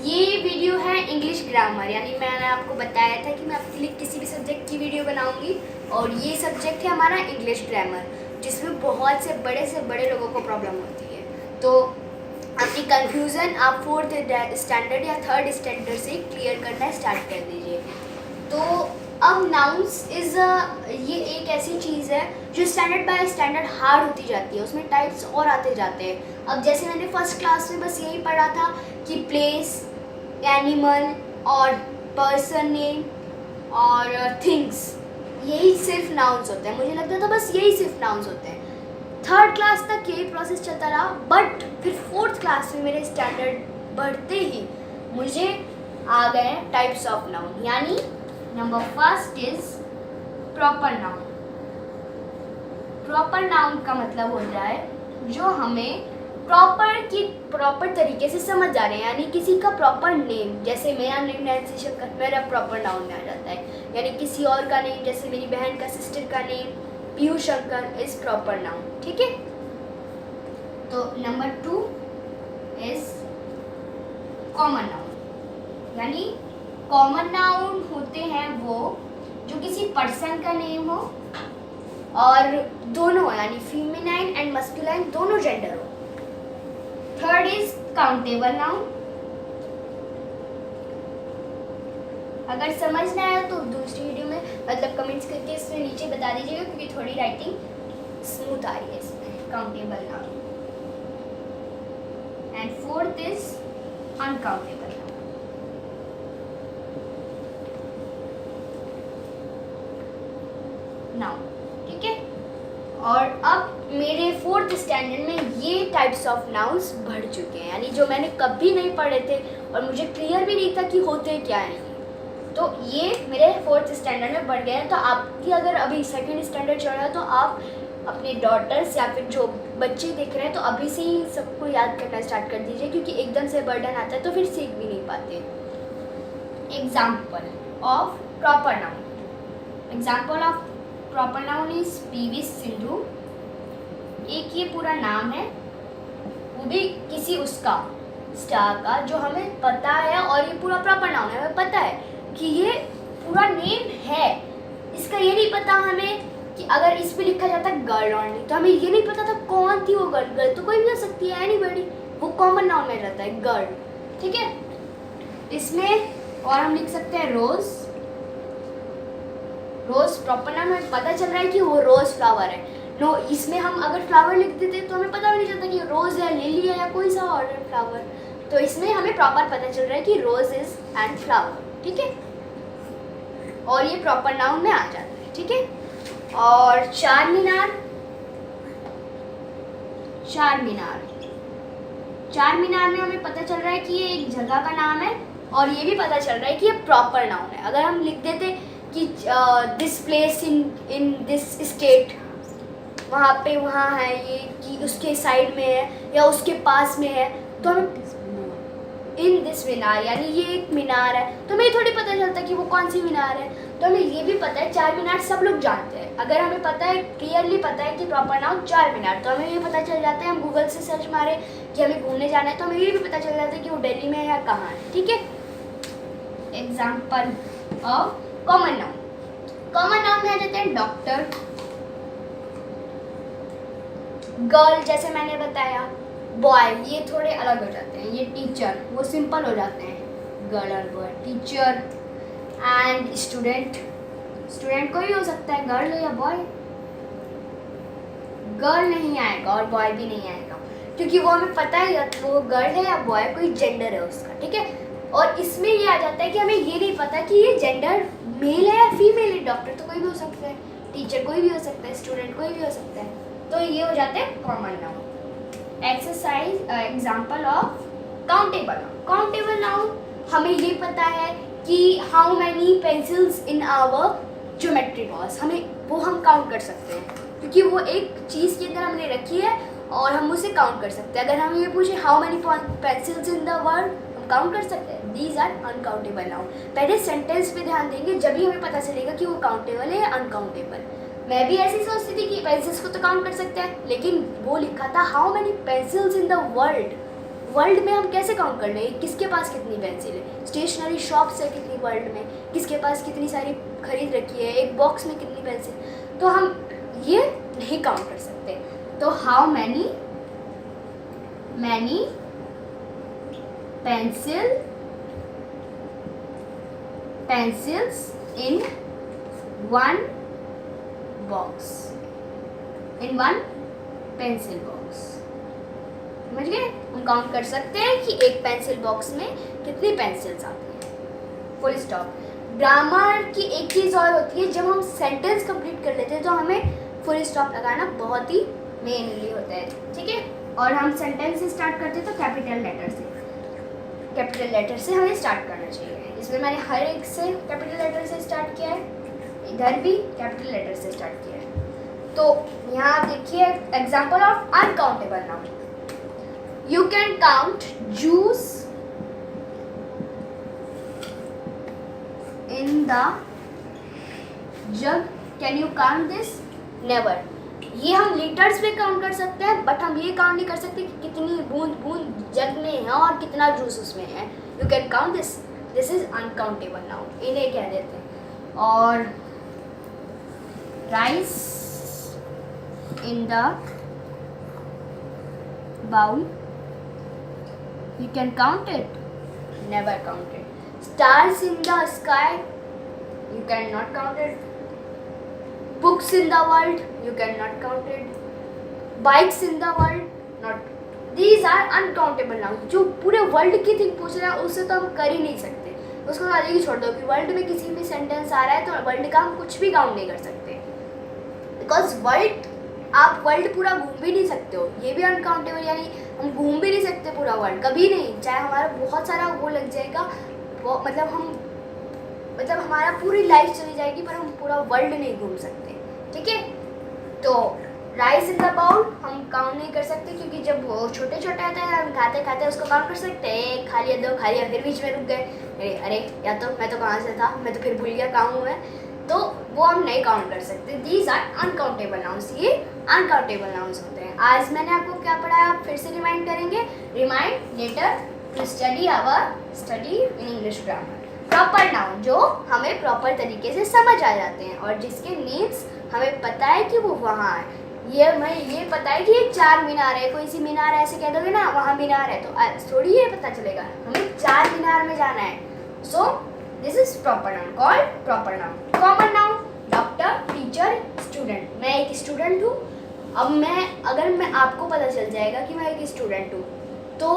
ये वीडियो है English grammar, यानी मैंने आपको बताया था कि मैं आपके लिए किसी भी सब्जेक्ट की वीडियो बनाऊंगी और ये सब्जेक्ट है हमारा इंग्लिश ग्रामर, जिसमें बहुत से बड़े लोगों को प्रॉब्लम होती है। तो अपनी कंफ्यूज़न आप 4th स्टैंडर्ड या 3rd स्टैंडर्ड से क्लियर करना स्टार्ट कर दीजिए। तो अब नाउन्स ये एक ऐसी चीज़ है जो स्टैंडर्ड बाय स्टैंडर्ड हार्ड होती जाती है, उसमें टाइप्स और आते जाते हैं। अब जैसे मैंने फर्स्ट क्लास में बस यही पढ़ा था कि प्लेस, एनिमल और पर्सन नेम और थिंग्स, यही सिर्फ नाउन्स होते हैं। मुझे लगता था बस यही सिर्फ नाउन्स होते हैं। 3rd क्लास तक यही प्रोसेस चलता रहा, बट फिर 4th क्लास में मेरे स्टैंडर्ड बढ़ते ही मुझे आ गए टाइप्स ऑफ नाउन, यानी number first is proper noun. Proper noun का मतलब होता है जो हमें प्रॉपर तरीके से समझ आ रहे हैं, यानी किसी का प्रॉपर नेम, जैसे मेरा नेम नैन्सी शक्कर मेरा प्रॉपर नाउन में आ जाता है, यानी किसी और का नेम जैसे मेरी बहन का सिस्टर का name Piyu Shankar is proper noun. ठीक है, तो नंबर 2 इज कॉमन नाउन, यानी कॉमन नाउन होते हैं वो जो किसी पर्सन का नेम हो और दोनों यानी फीमेनाइन एंड मस्कुलाइन दोनों जेंडर हो। 3rd is countable noun. अगर समझ ना आया तो दूसरी वीडियो में मतलब कमेंट्स करके इसमें नीचे बता दीजिएगा, क्योंकि थोड़ी राइटिंग स्मूथ आ रही है इसमें। Countable noun and 4th is uncountable noun. ठीक है, और अब मेरे 4th स्टैंडर्ड में ये टाइप्स ऑफ नाउन्स बढ़ चुके हैं, यानी जो मैंने कभी नहीं पढ़े थे और मुझे क्लियर भी नहीं था कि होते क्या हैं, तो ये मेरे 4th स्टैंडर्ड में बढ़ गए हैं। तो आपकी अगर अभी 2nd स्टैंडर्ड चल रहा है तो आप अपने डॉटर्स या फिर जो बच्चे देख रहे हैं तो अभी से ही सबको याद करना स्टार्ट कर दीजिए, क्योंकि एकदम से बर्डन आता है तो फिर सीख भी नहीं पाते। Example of proper noun. Example of proper noun is PV Sindhu. एक ये पूरा नाम है, वो भी किसी उसका स्टार का जो हमें पता है, और ये पूरा प्रॉपर नाउन है, हमें पता है कि ये पूरा नेम है। इसका ये नहीं पता हमें कि अगर इस पे लिखा जाता है गर्ल ओनली, तो हमें ये नहीं पता था कौन थी वो गर्ल। गर्ल तो कोई भी हो सकती है, एनीबॉडी, वो कॉमन नाउन में रहता है गर्ल। ठीक है, इसमें और हम लिख सकते हैं रोज। रोज प्रॉपर नाम हमें पता चल रहा है कि वो रोज फ्लावर है। नो, इसमें हम अगर फ्लावर लिख देते तो हमें पता भी नहीं चलता कि रोज है, लिली है या कोई सा और फ्लावर। तो इसमें हमें प्रॉपर पता चल रहा है कि रोज इज एंड फ्लावर। ठीक है, और ये प्रॉपर नाउन में आ जाता है। ठीक है, और चार मीनार। चार मीनार, चार मीनार में हमें पता चल रहा है कि ये एक जगह का नाम है, और ये भी पता चल रहा है कि ये प्रॉपर नाउन है। अगर हम लिख देते कि this place in this state, वहाँ पे वहाँ है ये, कि उसके साइड में है या उसके पास में है, तो हमें इन दिस मीनार, यानी ये एक मीनार है, तो हमें थोड़ी पता चलता कि वो कौन सी मीनार है। तो हमें ये भी पता है चार मीनार सब लोग जानते हैं। अगर हमें पता है, क्लियरली पता है कि प्रॉपर नाउन चार मीनार, तो हमें ये पता चल जाता है, हम गूगल से सर्च मारे कि हमें घूमने जाना है तो हमें ये भी पता चल जाता है कि वो दिल्ली में है या कहाँ है। ठीक है, example of common noun. Common noun में आ जाते हैं डॉक्टर, गर्ल जैसे मैंने बताया, बॉय ये थोड़े अलग हो जाते हैं, ये टीचर वो सिंपल हो जाते हैं, गर्ल और boy. Teacher and student, student कोई भी हो सकता है, गर्ल या बॉय। गर्ल नहीं आएगा और बॉय भी नहीं आएगा, क्योंकि वो हमें पता है वो गर्ल है या बॉय, कोई जेंडर है उसका। ठीक है, और इसमें ये आ जाता है कि हमें ये नहीं पता कि ये जेंडर मेल है या फीमेल है। डॉक्टर तो कोई भी हो सकता है, टीचर कोई भी हो सकता है, स्टूडेंट कोई भी हो सकता है। तो ये हो जाते हैं common noun. Exercise example of countable noun. Countable noun हमें ये पता है कि how many pencils in our geometry box, हमें वो हम काउंट कर सकते हैं, क्योंकि वो एक चीज़ के अंदर हमने रखी है और हम उसे काउंट कर सकते हैं। अगर हम ये पूछे how many pencils in the world, हम काउंट कर सकते हैं। These are uncountable noun. पहले सेंटेंस पे ध्यान देंगे, जब ही हमें पता चलेगा कि वो काउंटेबल है या अनकाउंटेबल। मैं भी ऐसी सोचती थी कि पेंसिल्स को तो काउंट कर सकते हैं, लेकिन वो लिखा था how many pencils in the world, world में हम कैसे काउंट कर लें किसके पास कितनी पेंसिल है, स्टेशनरी शॉप्स है कितनी वर्ल्ड में, किसके पास कितनी सारी खरीद रखी है, एक बॉक्स में कितनी पेंसिल, तो हम ये नहीं काउंट कर सकते। तो how many pencils in one box, in one pencil box। समझ गए? हम काउंट कर सकते हैं कि एक पेंसिल बॉक्स में कितनी पेंसिल्स आती हैं। Full stop. ग्रामर की एक चीज़ और होती है, जब हम सेंटेंस कंप्लीट कर लेते हैं तो हमें फुल स्टॉप लगाना बहुत ही मेनली होता है, ठीक है। और हम सेंटेंस से स्टार्ट करते हैं तो कैपिटल लेटर से हमें स्टार्ट करना चाहिए। इसमें मैंने हर एक से कैपिटल लेटर से स्टार्ट किया है, इधर भी कैपिटल लेटर से स्टार्ट किया है। तो यहाँ देखिए example of uncountable noun. You can count juice in the jug, can you count this? Never. ये हम लीटर्स में काउंट कर सकते हैं, बट हम ये काउंट नहीं कर सकते कि कितनी बूंद जग में है और कितना जूस उसमें है। You can count this, this is uncountable noun, इन्हें कह देते हैं। और rice in the bowl, you can count it? Never count it. Stars in the sky, you cannot count it. Books in the world, you cannot count it. Bikes in the world, not. These are uncountable nouns. जो पूरे world key thing पूछ रहे हैं उससे तो हम कर ही नहीं सकते, उसको आगे ही छोड़ दो कि वर्ल्ड में किसी भी सेंटेंस आ रहा है तो वर्ल्ड का हम कुछ भी काउंट नहीं कर सकते, बिकॉज वर्ल्ड आप वर्ल्ड पूरा घूम भी नहीं सकते हो, ये भी अनकाउंटेबल, यानी हम घूम भी नहीं सकते पूरा वर्ल्ड कभी नहीं, चाहे हमारा बहुत सारा वो लग जाएगा, मतलब हमारा पूरी लाइफ चली जाएगी पर हम पूरा वर्ल्ड नहीं घूम सकते, ठीक है। तो राइस इन द बाउल हम काउंट नहीं कर सकते, क्योंकि जब वो छोटे छोटे आते हैं हम खाते खाते उसको काउंट कर सकते हैं, खा लिया दो खा लिया फिर बीच में रुक गए, अरे या तो मैं तो कहाँ से था, मैं तो फिर भूल गया कहाँ हूँ मैं, तो वो हम नहीं काउंट कर सकते। दीज आर अनकाउंटेबल नाउन्स, ये अनकाउंटेबल नाउन्स होते हैं। आज मैंने आपको क्या पढ़ाया आप फिर से रिमाइंड करेंगे, remind letter to study in English grammar. Proper noun जो हमें प्रॉपर तरीके से समझ आ जाते हैं और जिसके मीन्स हमें पता है कि वो वहाँ है, ये पता है कि ये 4 मीनार है, कोई सी मीनार ऐसे कह दोगे ना वहाँ मीनार है तो थोड़ी ये पता चलेगा, हमें 4 मीनार में जाना है। So this is proper noun, called proper noun. Common noun doctor, teacher, student. मैं एक स्टूडेंट हूँ, अब अगर मैं आपको पता चल जाएगा कि मैं एक स्टूडेंट हूँ तो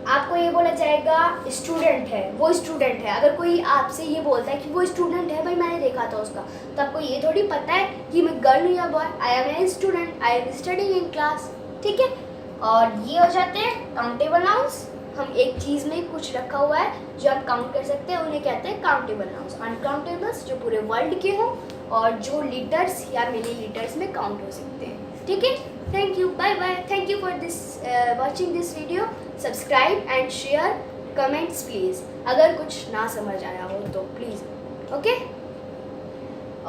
आपको ये बोला जाएगा स्टूडेंट है, वो स्टूडेंट है। अगर कोई आपसे ये बोलता है कि वो स्टूडेंट है, भाई मैंने देखा था उसका, तो आपको ये थोड़ी पता है कि मैं गर्ल या boy, I am a student, I am studying in class, ठीक है। और ये हो जाते हैं काउंटेबल नाउन्स। हम एक चीज़ में कुछ रखा हुआ है जो आप काउंट कर सकते हैं उन्हें कहते हैं काउंटेबल नाउन्स। अनकाउंटेबल्स जो पूरे वर्ल्ड के हों और जो लीटर्स या मिली लीटर्स में काउंट हो सकते हैं, ठीक है। Thank you, bye bye. Thank you for this watching this video. Subscribe and share, comments please. अगर कुछ ना समझ आया हो तो प्लीज़, ओके।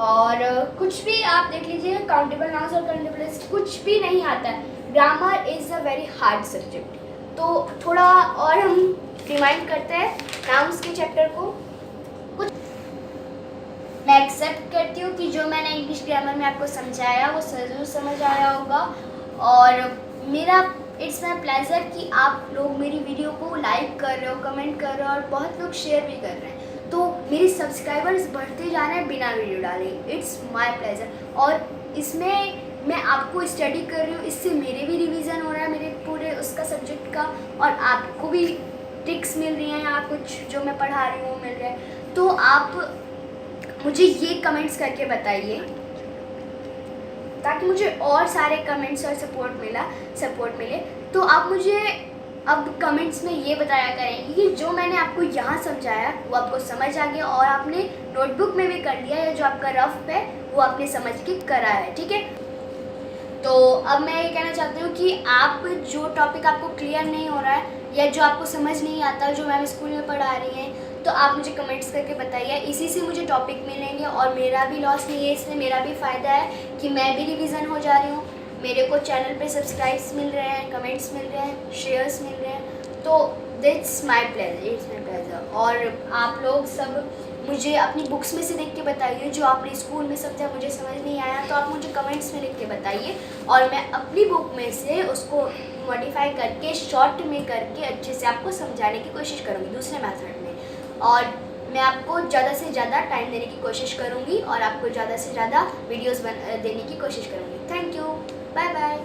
और कुछ भी आप देख लीजिए, काउंटेबल नाउन्स और काउंटेबल कुछ भी नहीं आता है। Grammar is a very hard subject, तो थोड़ा और हम रिमाइंड करते हैं नाउन्स के चैप्टर को। कुछ मैं एक्सेप्ट करती हूँ कि जो मैंने इंग्लिश ग्रामर में आपको समझाया वो ज़रूर समझ आया होगा, और मेरा इट्स माई प्लेजर कि आप लोग मेरी वीडियो को लाइक कर रहे हो, कमेंट कर रहे हो और बहुत लोग शेयर भी कर रहे हैं, तो मेरे सब्सक्राइबर्स बढ़ते जा रहे हैं बिना वीडियो डाले। इट्स माय प्लेजर, और इसमें मैं आपको स्टडी कर रही हूँ, इससे मेरे भी रिवीजन हो रहा है मेरे पूरे उसका सब्जेक्ट का, और आपको भी ट्रिक्स मिल रही हैं या कुछ जो मैं पढ़ा रही हूँ मिल रहा है। तो आप मुझे ये कमेंट्स करके बताइए ताकि मुझे और सारे कमेंट्स और सपोर्ट मिले। तो आप मुझे अब कमेंट्स में ये बताया करेंगे कि जो मैंने आपको यहाँ समझाया वो आपको समझ आ गया और आपने नोटबुक में भी कर लिया, या जो आपका रफ है वो आपने समझ के करा है, ठीक है। तो अब मैं ये कहना चाहती हूँ कि आप जो टॉपिक आपको क्लियर नहीं हो रहा है या जो आपको समझ नहीं आता, जो मैम स्कूल में पढ़ा रही हैं, तो आप मुझे कमेंट्स करके बताइए। इसी से मुझे टॉपिक मिलेंगे और मेरा भी लॉस नहीं है, इसमें मेरा भी फ़ायदा है कि मैं भी रिवीजन हो जा रही हूँ, मेरे को चैनल पे सब्सक्राइब्स मिल रहे हैं, कमेंट्स मिल रहे हैं, शेयर्स मिल रहे हैं। तो that's my pleasure, it's my pleasure. और आप लोग सब मुझे अपनी बुक्स में से देख के बताइए, जो आपने स्कूल में समझा मुझे समझ नहीं आया तो आप मुझे कमेंट्स में लिख के बताइए, और मैं अपनी बुक में से उसको मॉडिफाई करके शॉर्ट में करके अच्छे से आपको समझाने की कोशिश करूँगी दूसरे मेथड में। और मैं आपको ज़्यादा से ज़्यादा टाइम देने की कोशिश करूँगी और आपको ज़्यादा से ज़्यादा वीडियोज़ देने की कोशिश करूँगी। Thank you, bye bye.